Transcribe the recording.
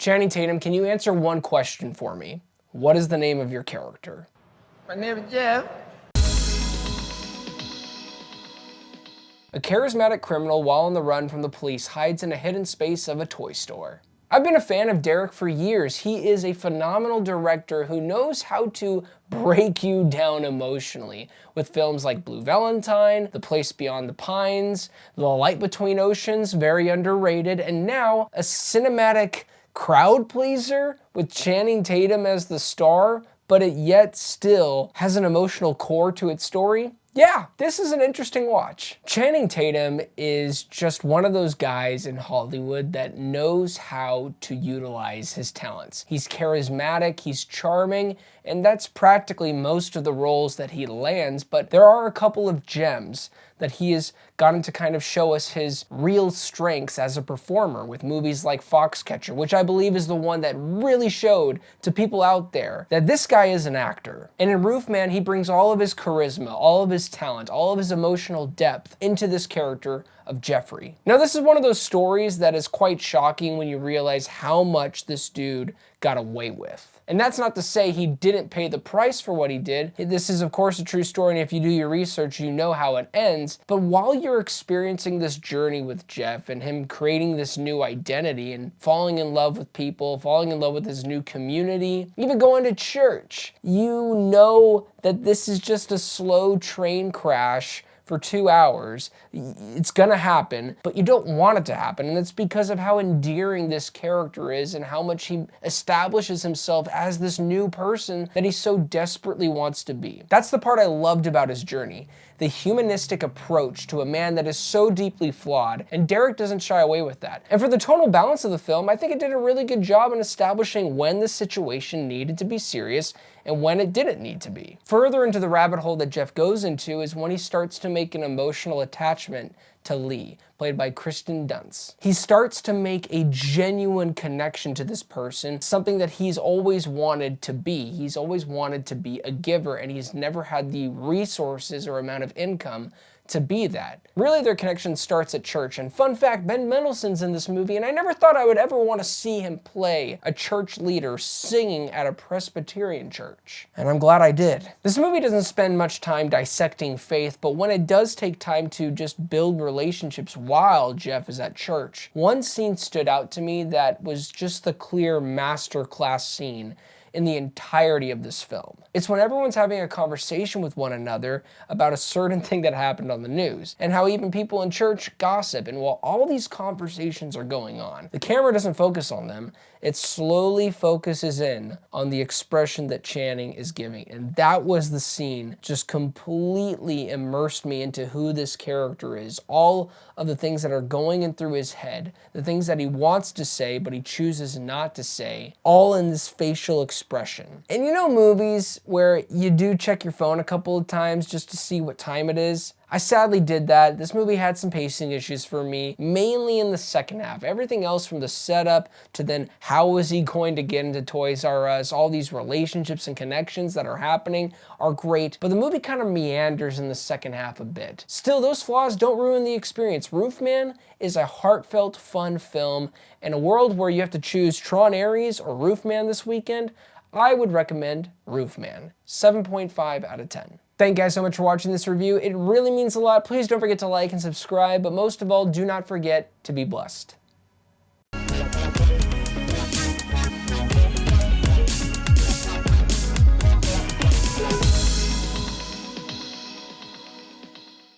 Channing Tatum, can you answer one question for me? What is the name of your character? My name is Jeff. A charismatic criminal, while on the run from the police, hides in a hidden space of a toy store. I've been a fan of Derek for years. He is a phenomenal director who knows how to break you down emotionally with films like Blue Valentine, The Place Beyond the Pines, The Light Between Oceans, very underrated, and now a cinematic crowd pleaser with Channing Tatum as the star, but it yet still has an emotional core to its story. Yeah, this is an interesting watch. Channing Tatum is just one of those guys in Hollywood that knows how to utilize his talents. He's charismatic, he's charming, and that's practically most of the roles that he lands, but there are a couple of gems that he has gotten to kind of show us his real strengths as a performer with movies like Foxcatcher, which I believe is the one that really showed to people out there that this guy is an actor. And in Roofman, he brings all of his charisma, all of his talent, all of his emotional depth into this character of Jeffrey. Now, this is one of those stories that is quite shocking when you realize how much this dude got away with. And that's not to say he didn't pay the price for what he did. This is, of course, a true story, and if you do your research, you know how it ends. But while you're experiencing this journey with Jeff and him creating this new identity and falling in love with people, falling in love with his new community, even going to church, you know that this is just a slow train crash for 2 hours. It's gonna happen, but you don't want it to happen, and it's because of how endearing this character is and how much he establishes himself as this new person that he so desperately wants to be. That's the part I loved about his journey, the humanistic approach to a man that is so deeply flawed, and Derek doesn't shy away with that. And for the tonal balance of the film, I think it did a really good job in establishing when the situation needed to be serious and when it didn't need to be. Further into the rabbit hole that Jeff goes into is when he starts to make an emotional attachment to Lee, played by Kirsten Dunst. He starts to make a genuine connection to this person, something that he's always wanted to be. He's always wanted to be a giver, and he's never had the resources or amount of income to be that. Really, their connection starts at church, and fun fact, Ben Mendelsohn's in this movie, and I never thought I would ever want to see him play a church leader singing at a Presbyterian church, and I'm glad I did. This movie doesn't spend much time dissecting faith, but when it does take time to just build relationships while Jeff is at church, one scene stood out to me that was just the clear masterclass scene in the entirety of this film. It's when everyone's having a conversation with one another about a certain thing that happened on the news, and how even people in church gossip, and while all these conversations are going on, the camera doesn't focus on them, it slowly focuses in on the expression that Channing is giving, and that was the scene just completely immersed me into who this character is, all of the things that are going in through his head, the things that he wants to say but he chooses not to say, all in this facial expression. And you know movies where you do check your phone a couple of times just to see what time it is? I sadly did that. This movie had some pacing issues for me, mainly in the second half. Everything else from the setup to then how was he going to get into Toys R Us, all these relationships and connections that are happening are great, but the movie kind of meanders in the second half a bit. Still, those flaws don't ruin the experience. Roofman is a heartfelt, fun film. In a world where you have to choose Tron Ares or Roofman this weekend, I would recommend Roofman. 7.5 out of 10. Thank you guys so much for watching this review. It really means a lot. Please don't forget to like and subscribe, but most of all, do not forget to be blessed.